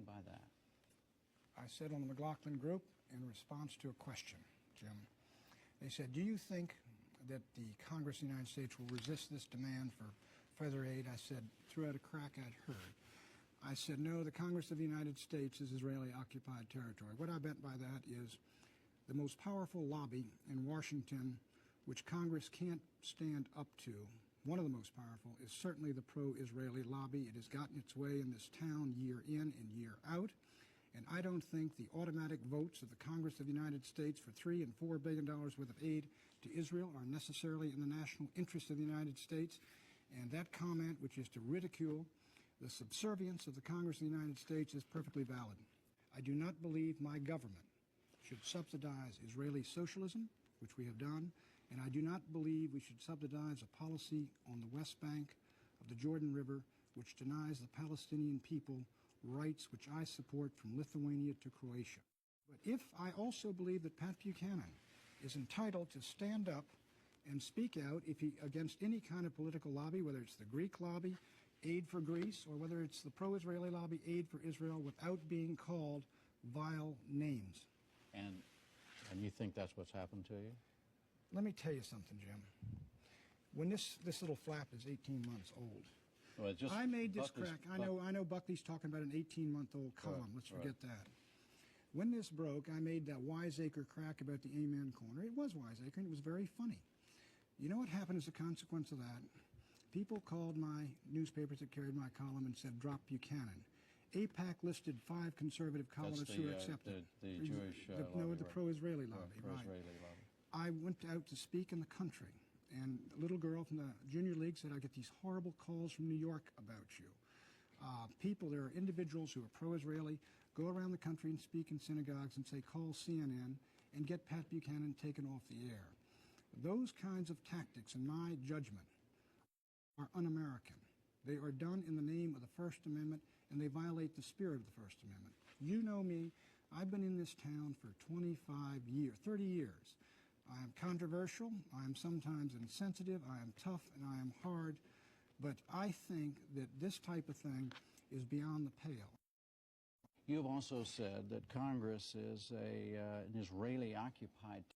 mean by that? I said on the McLaughlin Group in response to a question, Jim. They said, do you think that the Congress of the United States will resist this demand for further aid? I said, threw out a crack I'd heard. I said, no, the Congress of the United States is Israeli-occupied territory. What I meant by that is the most powerful lobby in Washington, which Congress can't stand up to, one of the most powerful, is certainly the pro-Israeli lobby. It has gotten its way in this town year in and year out. And I don't think the automatic votes of the Congress of the United States for $3 and $4 billion worth of aid to Israel are necessarily in the national interest of the United States. And that comment, which is to ridicule the subservience of the Congress of the United States, is perfectly valid. I do not believe my government should subsidize Israeli socialism, which we have done, and I do not believe we should subsidize a policy on the West Bank of the Jordan River which denies the Palestinian people rights which I support from Lithuania to Croatia. But if I also believe that Pat Buchanan is entitled to stand up and speak out against any kind of political lobby, whether it's the Greek lobby, Aid for Greece, or whether it's the pro-Israeli lobby, Aid for Israel, without being called vile names. And you think that's what's happened to you? Let me tell you something, Jim. When this little flap is 18 months old, well, I made this crack. I know Buckley's talking about an 18-month-old column. Let's forget that. When this broke, I made that wiseacre crack about the Amen Corner. It was wiseacre, and it was very funny. You know what happened as a consequence of that? People called my newspapers that carried my column and said, drop Buchanan. AIPAC listed 5 conservative columnists who accepted. The Jewish lobby, no, the pro-Israeli lobby, pro-Israeli lobby. I went out to speak in the country, and a little girl from the Junior League said, I get these horrible calls from New York about you. There are individuals who are pro-Israeli, go around the country and speak in synagogues and say, call CNN and get Pat Buchanan taken off the air. Those kinds of tactics, in my judgment, are un-American. They are done in the name of the First Amendment, and they violate the spirit of the First Amendment. You know me. I've been in this town for 25 years, 30 years. I am controversial. I am sometimes insensitive. I am tough, and I am hard. But I think that this type of thing is beyond the pale. You have also said that Congress is an Israeli-occupied